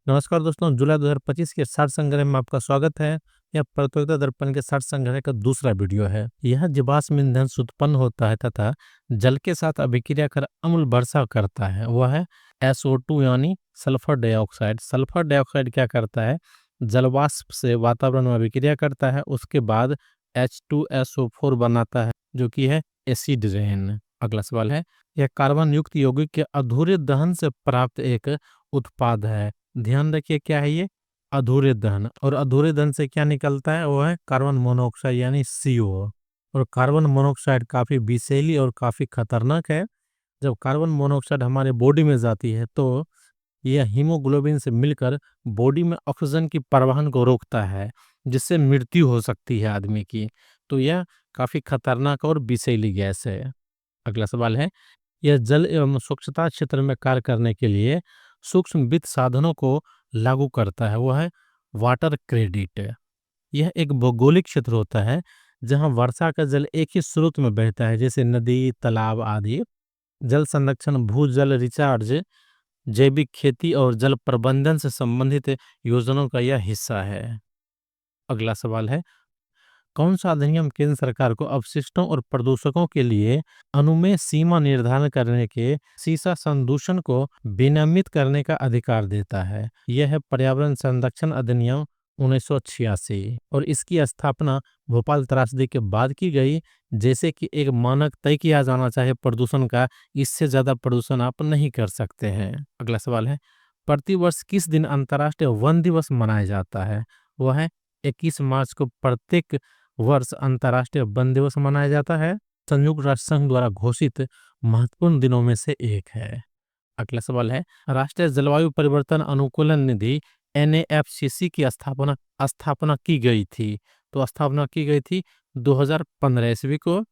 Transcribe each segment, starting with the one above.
नमस्कार दोस्तों, जुलाई 2025 के सार संग्रह में आपका स्वागत है। यह प्रतियोगिता दर्पण के सार संग्रह का दूसरा वीडियो है। यह जीवाश्म ईंधन से उत्पन्न होता है तथा जल के साथ अभिक्रिया कर अम्ल वर्षा करता है। वह है SO2 यानी सल्फर डाइऑक्साइड। सल्फर डाइऑक्साइड क्या करता है, जलवाष्प से वातावरण में अभिक्रिया करता है, उसके बाद H2SO4 बनाता है जो कि है एसिड रेन। अगला सवाल है, यह कार्बन युक्त यौगिक के अधूरे दहन से प्राप्त एक उत्पाद है। ध्यान रखिए क्या है ये, अधूरे दहन। और अधूरे दहन से क्या निकलता है, वो है कार्बन मोनोऑक्साइड यानी CO। और कार्बन मोनोऑक्साइड काफी विषैली और काफी खतरनाक है। जब कार्बन मोनोऑक्साइड हमारे बॉडी में जाती है तो यह हीमोग्लोबिन से मिलकर बॉडी में ऑक्सीजन की परिवहन को रोकता है, जिससे मृत्यु हो सकती है आदमी की। तो यह काफी खतरनाक और विषैली गैस है। अगला सवाल है, यह जल एवं स्वच्छता क्षेत्र में कार्य करने के लिए सूक्ष्म वित्त साधनों को लागू करता है। वह है वाटर क्रेडिट। यह एक भौगोलिक क्षेत्र होता है जहां वर्षा का जल एक ही स्रोत में बहता है, जैसे नदी, तालाब आदि। जल संरक्षण, भूजल रिचार्ज, जैविक खेती और जल प्रबंधन से संबंधित योजनाओं का यह हिस्सा है। अगला सवाल है, कौन सा अधिनियम केंद्र सरकार को अपशिष्टों और प्रदूषकों के लिए अनुमेय सीमा निर्धारण करने के सीसा संदूषण को विनियमित करने का अधिकार देता है? यह है पर्यावरण संरक्षण अधिनियम 1986। और इसकी स्थापना भोपाल त्रासदी के बाद की गई, जैसे कि एक मानक तय किया जाना चाहिए प्रदूषण का, इससे ज्यादा प्रदूषण आप नहीं कर सकते हैं। अगला सवाल है, प्रतिवर्ष किस दिन अंतर्राष्ट्रीय वन दिवस मनाया जाता है? वह है 21 मार्च को प्रत्येक वर्ष अंतर्राष्ट्रीय वन दिवस मनाया जाता है। संयुक्त राष्ट्र संघ द्वारा घोषित महत्वपूर्ण दिनों में से एक है। अगला सवाल है, राष्ट्रीय जलवायु परिवर्तन अनुकूलन निधि NAFCC की स्थापना स्थापना की गई थी। तो स्थापना की गई थी 2015 ईस्वी को।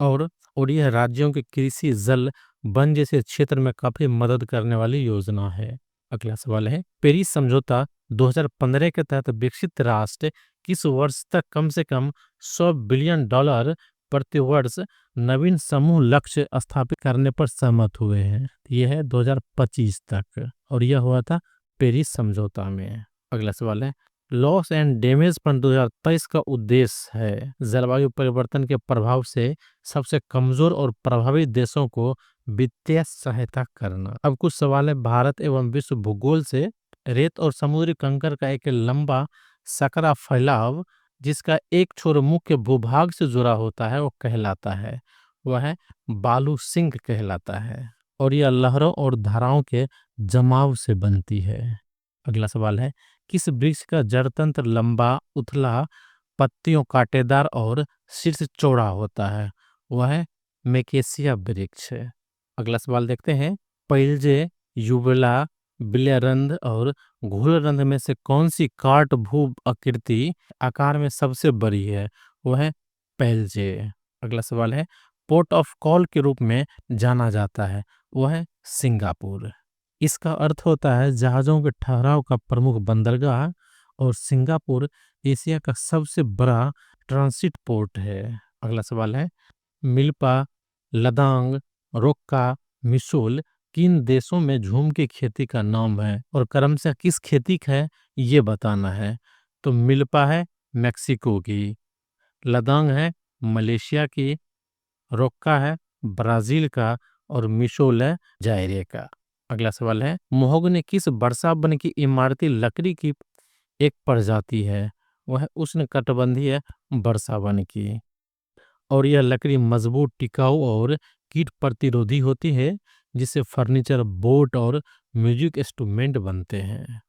और यह राज्यों के कृषि, जल, वन जैसे क्षेत्र में काफी मदद करने वाली योजना है। अगला सवाल है, पेरिस समझौता 2015 के तहत विकसित राष्ट्र किस वर्ष तक कम से कम $100 बिलियन प्रति वर्ष नवीन समूह लक्ष्य स्थापित करने पर सहमत हुए हैं? यह है 2025 तक, और यह हुआ था पेरिस समझौता में। अगला सवाल है, लॉस एंड डैमेज फंड 2023 का उद्देश्य है जलवायु परिवर्तन के प्रभाव से सबसे कमजोर और प्रभावित देशों को वित्तीय सहायता करना। अब कुछ सवाल है, भारत एवं विश्व भूगोल से रेत और समुद्री कंकर का एक लंबा सकरा फैलाव, जिसका एक छोर मुख्य भूभाग से जुड़ा होता है, वो कहलाता है, वह है बालू सिंक कहलाता है। और यह लहरों और धाराओं के जमाव से बनती है। अगला सवाल है, किस वृक्ष का जड़ तंत्र लंबा, उथला, पत्तियों कांटेदार और शीर्ष चौड़ा होता है? वह है मेकेसिया वृक्ष। अगला सवाल देखते हैं, पैलजे, युबला, बिल्यारंध्र और घूलरंध्र में से कौन सी काट भू आकृति आकार में सबसे बड़ी है? वह है पैलजे। अगला सवाल है, पोर्ट ऑफ कॉल के रूप में जाना जाता है, वह है सिंगापुर। इसका अर्थ होता है जहाजों के ठहराव का प्रमुख बंदरगाह। और सिंगापुर एशिया का सबसे बड़ा ट्रांसिट पोर्ट है। अगला सवाल है, मिल्पा, लदांग, रोक्का, मिसोल किन देशों में झूम की खेती का नाम है? और क्रमशः किस खेती का है ये बताना है। तो मिल्पा है मेक्सिको की, लदांग है मलेशिया की, रोक्का है ब्राजील का, और मिसोल है जायरे का। अगला सवाल है, महोगनी किस वर्षा वन की इमारती लकड़ी की एक प्रजाति है? वह है उष्णकटिबंधीय वर्षा वन की। और यह लकड़ी मजबूत, टिकाऊ और कीट प्रतिरोधी होती है, जिससे फर्नीचर, बोट और म्यूजिक इंस्ट्रूमेंट बनते हैं।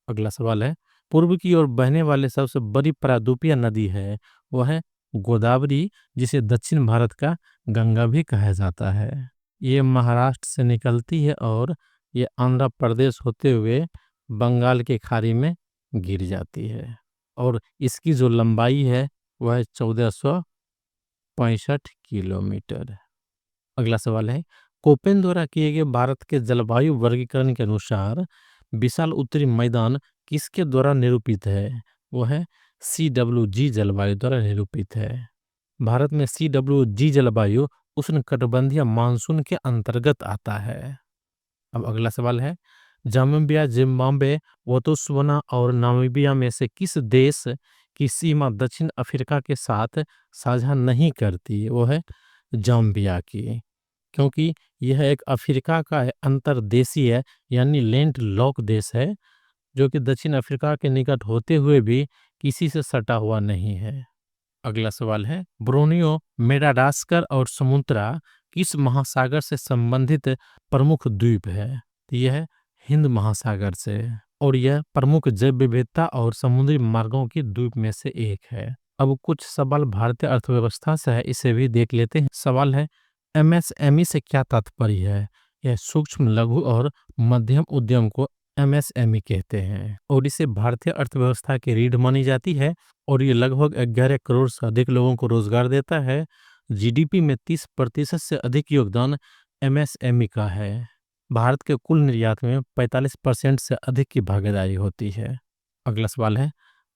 अगला सवाल है, पूर्व की ओर बहने वाले सबसे बड़ी प्रायद्वीपीय नदी है? वह है गोदावरी, जिसे दक्षिण भारत का गंगा भी कहा जाता है। ये महाराष्ट्र से निकलती है और ये आंध्र प्रदेश होते हुए बंगाल की खाड़ी में गिर जाती है। और इसकी जो लंबाई है वह है 1465 किलोमीटर। अगला सवाल है, कोपेन द्वारा किए गए भारत के जलवायु वर्गीकरण के अनुसार विशाल उत्तरी मैदान किसके द्वारा निरूपित है? वह है CWG जलवायु द्वारा निरूपित है। भारत में CWG जलवायु उष्णकटिबंधीय मानसून के अंतर्गत आता है। अब अगला सवाल है, जाम्बिया, जिम्बाब्वे, बोत्सवाना और नामीबिया में से किस देश की सीमा दक्षिण अफ्रीका के साथ साझा नहीं करती? वो है जाम्बिया की, क्योंकि यह एक अफ्रीका का अंतर्देशीय यानी लैंड लॉक देश है, जो कि दक्षिण अफ्रीका के निकट होते हुए भी किसी से सटा हुआ नहीं है। अगला सवाल है, ब्रोनियो, मेडागास्कर और सुमात्रा किस महासागर से संबंधित प्रमुख द्वीप है? तो यह है हिंद महासागर से, और यह प्रमुख जैव विविधता और समुद्री मार्गों की द्वीप में से एक है। अब कुछ सवाल भारतीय अर्थव्यवस्था से है, इसे भी देख लेते हैं। सवाल है, एमएसएमई से क्या तात्पर्य है? यह सूक्ष्म, लघु और मध्यम उद्यम को एमएसएमई कहते हैं, और इसे भारतीय अर्थव्यवस्था की रीढ़ मानी जाती है, और ये लगभग 11 करोड़ से अधिक लोगों को रोजगार देता है। जीडीपी में 30% से अधिक योगदान एमएसएमई का है। भारत के कुल निर्यात में 45% से अधिक की भागीदारी होती है। अगला सवाल है,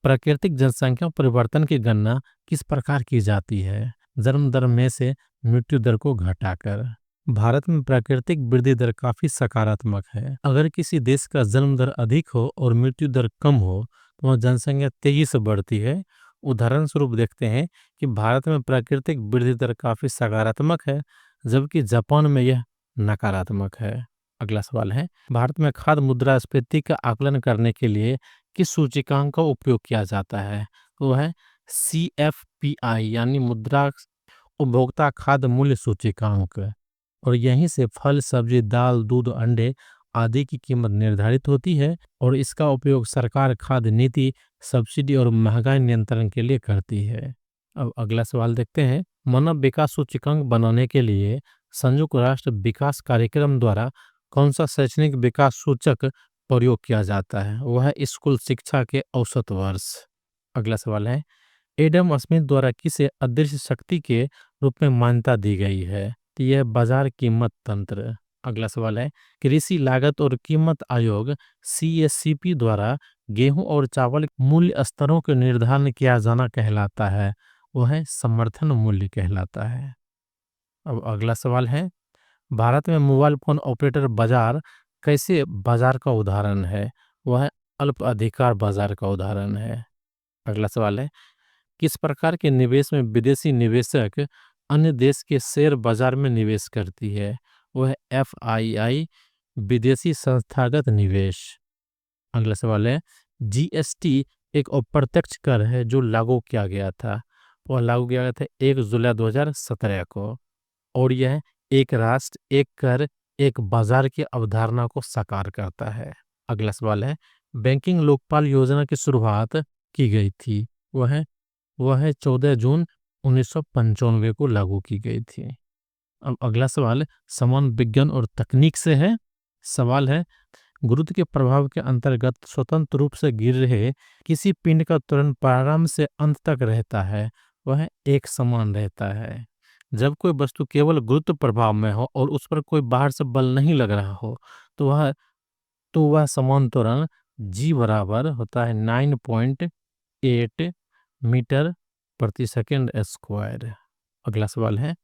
प्राकृतिक जनसंख्या परिवर्तन की गणना किस प्रकार की जाती है? जन्म दर में से मृत्यु दर को घटाकर। भारत में प्राकृतिक वृद्धि दर काफी सकारात्मक है। अगर किसी देश का जन्म दर अधिक हो और मृत्यु दर कम हो तो वह जनसंख्या तेजी से बढ़ती है। उदाहरण स्वरूप देखते हैं कि भारत में प्राकृतिक वृद्धि दर काफी सकारात्मक है, जबकि जापान में यह नकारात्मक है। अगला सवाल है, भारत में खाद्य मुद्रास्फीति का आकलन करने के लिए किस सूचकांक का उपयोग किया जाता है? वो है CFPI यानी मुद्रा उपभोक्ता खाद्य मूल्य सूचकांक, और यहीं से फल, सब्जी, दाल, दूध, अंडे आदि की कीमत निर्धारित होती है, और इसका उपयोग सरकार खाद्य नीति, सब्सिडी और महंगाई नियंत्रण के लिए करती है। अब अगला सवाल देखते हैं, मानव विकास सूचकांक बनाने के लिए संयुक्त राष्ट्र विकास कार्यक्रम द्वारा कौन सा शैक्षणिक विकास सूचक प्रयोग किया जाता है? वह है स्कूल शिक्षा के औसत वर्ष। अगला सवाल है, एडम स्मिथ द्वारा किसे अदृश्य शक्ति के रूप में मान्यता दी गई है? तो यह बाजार कीमत तंत्र। अगला सवाल है, कृषि लागत और कीमत आयोग CSCP द्वारा गेहूं और चावल के मूल्य स्तरों के निर्धारण किया जाना कहलाता है? वह है समर्थन मूल्य कहलाता है। अब अगला सवाल है, भारत में मोबाइल फोन ऑपरेटर बाजार कैसे बाजार का उदाहरण है? वह है अल्प अधिकार बाजार का उदाहरण है। अगला सवाल है, किस प्रकार के निवेश में विदेशी निवेशक अन्य देश के शेयर बाजार में निवेश करती है? वह है FII विदेशी संस्थागत निवेश। अगला सवाल है, GST एक अप्रत्यक्ष कर है जो लागू किया गया था। वह लागू किया गया था 1 जुलाई 2017 को, और यह एक राष्ट्र एक कर एक बाजार की अवधारणा को साकार करता है। अगला सवाल है, बैंकिंग लोकपाल योजना की शुरुआत की गई थी? वह है 14 जून 1995 को लागू की गई थी। अब अगला सवाल समान विज्ञान और तकनीक से है। सवाल है, गुरुत्व के प्रभाव के अंतर्गत स्वतंत्र रूप से गिर रहे किसी पिंड का त्वरण प्रारंभ से अंत तक रहता है? वह एक समान रहता है। जब कोई वस्तु केवल गुरुत्व प्रभाव में हो और उस पर कोई बाहर से बल नहीं लग रहा हो तो वह समान त्वरण G बराबर होता है 9.8 मीटर प्रति सेकंड स्क्वायर। अगला सवाल है,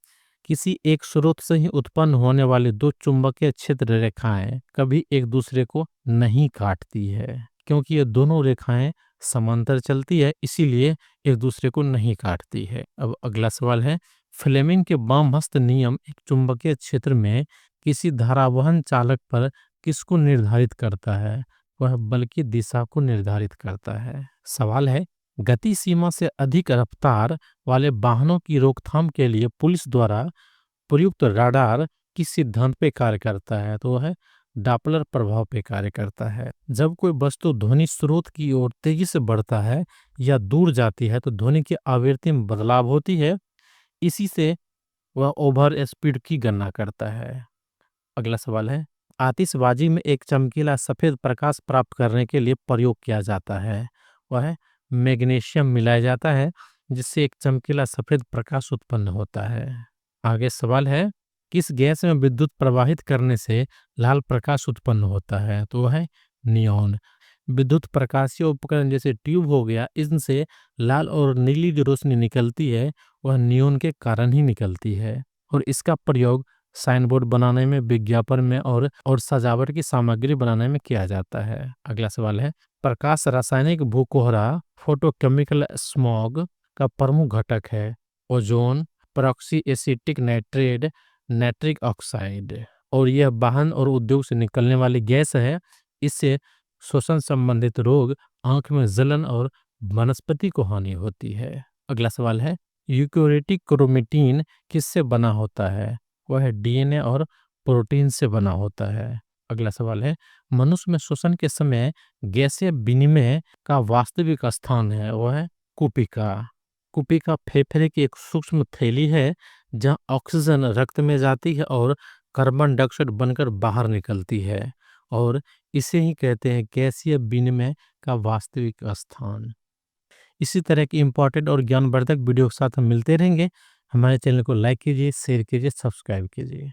किसी एक स्रोत से ही उत्पन्न होने वाली दो चुंबकीय क्षेत्र रेखाएं कभी एक दूसरे को नहीं काटती है, क्योंकि ये दोनों रेखाएं समांतर चलती है, इसीलिए एक दूसरे को नहीं काटती है। अब अगला सवाल है, फ्लेमिंग के वामहस्त नियम एक चुंबकीय क्षेत्र में किसी धारावहन चालक पर किसको निर्धारित करता है? वह बल की दिशा को निर्धारित करता है। सवाल है, गति सीमा से अधिक रफ्तार वाले वाहनों की रोकथाम के लिए पुलिस द्वारा प्रयुक्त राडार किस सिद्धांत पे कार्य करता है? तो वह है डापलर प्रभाव पे कार्य करता है। जब कोई वस्तु ध्वनि स्रोत की ओर तेजी से बढ़ता है या दूर जाती है तो ध्वनि की आवृत्ति में बदलाव होती है, इसी से वह ओवर स्पीड की गणना करता है। अगला सवाल है, आतिशबाजी में एक चमकीला सफेद प्रकाश प्राप्त करने के लिए प्रयोग किया जाता है? वह है मैग्नीशियम मिलाया जाता है, जिससे एक चमकीला सफेद प्रकाश उत्पन्न होता है। आगे सवाल है, किस गैस में विद्युत प्रवाहित करने से लाल प्रकाश उत्पन्न होता है? तो वह है नियॉन। विद्युत प्रकाशीय उपकरण जैसे ट्यूब हो गया, इनसे लाल और नीली जो रोशनी निकलती है वह नियॉन के कारण ही निकलती है, और इसका प्रयोग साइन बोर्ड बनाने में, विज्ञापन में और सजावट की सामग्री बनाने में किया जाता है। अगला सवाल है, प्रकाश रासायनिक भूकोहरा फोटोकेमिकल स्मॉग का प्रमुख घटक है। Ozone, परऑक्सी acetic nitrate, nitric oxide. और यह वाहन और उद्योग से निकलने वाली गैस है। इससे श्वसन संबंधित रोग, आंख में जलन और वनस्पति को हानि होती है। अगला सवाल है, यूकेरियोटिक क्रोमेटिन किससे बना होता है? वह है डीएनए और प्रोटीन से बना होता है। अगला सवाल है, मनुष्य में श्वसन के समय गैसीय विनिमय का वास्तविक स्थान है, वह है कुपिका। कुपिका फेफड़े की एक सूक्ष्म थैली है जहां ऑक्सीजन रक्त में जाती है और कार्बन डाइऑक्साइड बनकर बाहर निकलती है, और इसे ही कहते हैं गैसीय विनिमय का वास्तविक स्थान। इसी तरह की इंपॉर्टेंट और ज्ञानवर्धक वीडियो के साथ हम मिलते रहेंगे। हमारे चैनल को लाइक कीजिए, शेयर कीजिए, सब्सक्राइब कीजिए।